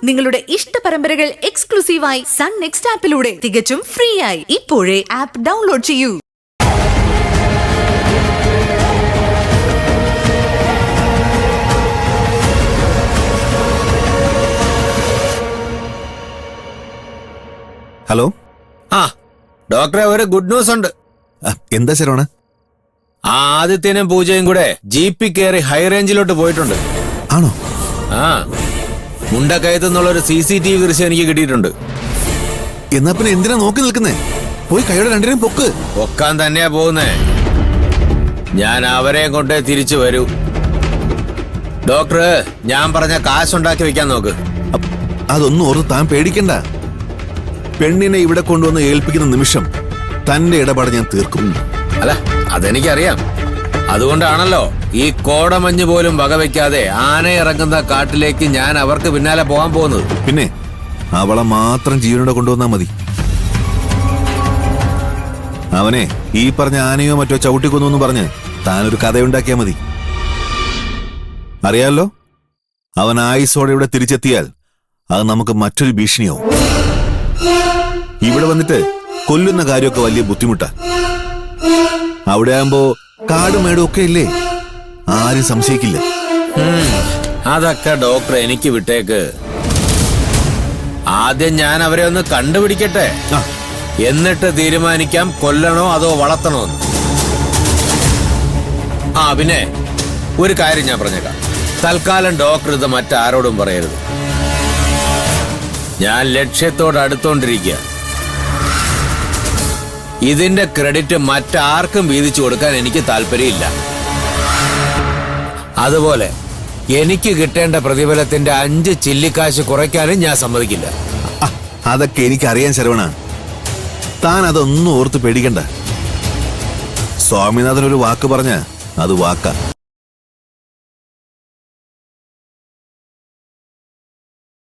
നിങ്ങളുടെ ഇഷ്ട പരമ്പരകൾ എക്സ്ക്ലൂസീവായി സൺ നെക്സ്റ്റ് ആപ്പിലൂടെ തികച്ചും ഫ്രീ ആയി ഇപ്പോഴേ ആപ്പ് ഡൗൺലോഡ് ചെയ്യൂ. ഹലോ. ഡോക്ടറെ, ഒരു ഗുഡ് ന്യൂസ് ഉണ്ട്. എന്താ ശരവണ? ആദിത്യനും പൂജയും കൂടെ ജീപ്പിൽ കയറി ഹൈ റേഞ്ചിലോട്ട് പോയിട്ടുണ്ട്. ആണോ? മുണ്ടക്കയത്തുനിന്നുള്ള ഒരു CCTV ദൃശ്യം എനിക്ക് കിട്ടിയിട്ടുണ്ട്. എന്നാ പിന്നെ എന്തിനാ നോക്കി നിൽക്കുന്നേ? പോയി കൈയോടെ രണ്ടിനെയും പൊക്ക്. പൊക്കാൻ തന്നെയാ പോകുന്നേ. ഞാൻ അവരെ കൊണ്ടേ തിരിച്ചു വരൂ. ഡോക്ടർ, ഞാൻ പറഞ്ഞ കാശുണ്ടാക്കി വെക്കാൻ നോക്ക്. അതൊന്നും ഓർത്ത് താൻ പേടിക്കണ്ട. പെണ്ണിനെ ഇവിടെ കൊണ്ടുവന്ന് ഏൽപ്പിക്കുന്ന നിമിഷം തന്റെ ഇടപാട് ഞാൻ തീർക്കും. അല്ല, അതെനിക്കറിയാം. അതുകൊണ്ടാണല്ലോ ഈ കോടമഞ്ഞ് പോലും വകവെക്കാതെ ആന ഇറങ്ങുന്ന കാട്ടിലേക്ക് ഞാൻ അവർക്ക് പിന്നാലെ പോകാൻ പോകുന്നത്. പിന്നെ അവളെ മാത്രം ജീവനോടെ കൊണ്ടുവന്നാ മതി. അവനെ ഈ പറഞ്ഞ ആനയോ മറ്റോ ചവിട്ടിക്കൊന്നു എന്ന് പറഞ്ഞ് താനൊരു കഥയുണ്ടാക്കിയാ മതി. അറിയാലോ, അവൻ ആയുസോടെ ഇവിടെ തിരിച്ചെത്തിയാൽ അത് നമുക്ക് മറ്റൊരു ഭീഷണിയാവും. ഇവിടെ വന്നിട്ട് കൊല്ലുന്ന കാര്യമൊക്കെ വലിയ ബുദ്ധിമുട്ടാ. അവിടെ ആകുമ്പോ കാടും മേടും ഒക്കെ ഇല്ലേ, ആരും സംശയിക്കില്ല. അതൊക്കെ ഡോക്ടർ എനിക്ക് വിട്ടേക്ക്. ആദ്യം ഞാൻ അവരെ ഒന്ന് കണ്ടുപിടിക്കട്ടെ, എന്നിട്ട് തീരുമാനിക്കാം കൊല്ലണോ അതോ വളർത്തണോ എന്ന്. പിന്നെ ഒരു കാര്യം ഞാൻ പറഞ്ഞേക്കാം. തൽക്കാലം ഡോക്ടർ ഇത് മറ്റാരോടും പറയരുത്. ഞാൻ ലക്ഷ്യത്തോട് അടുത്തോണ്ടിരിക്കുക. ഇതിന്റെ ക്രെഡിറ്റ് മറ്റാർക്കും വീതിച്ചു കൊടുക്കാൻ എനിക്ക് താല്പര്യമില്ല. അതുപോലെ എനിക്ക് കിട്ടേണ്ട പ്രതിഫലത്തിന്റെ 5 ചില്ലിക്കാശ് കുറയ്ക്കാനും ഞാൻ സമ്മതിക്കില്ല. അതൊക്കെ എനിക്കറിയാൻ ശരവണ. താൻ അതൊന്നും ഓർത്ത് പേടിക്കണ്ട. സ്വാമിനാഥൻ ഒരു വാക്ക് പറഞ്ഞ അത് വാക്കാ.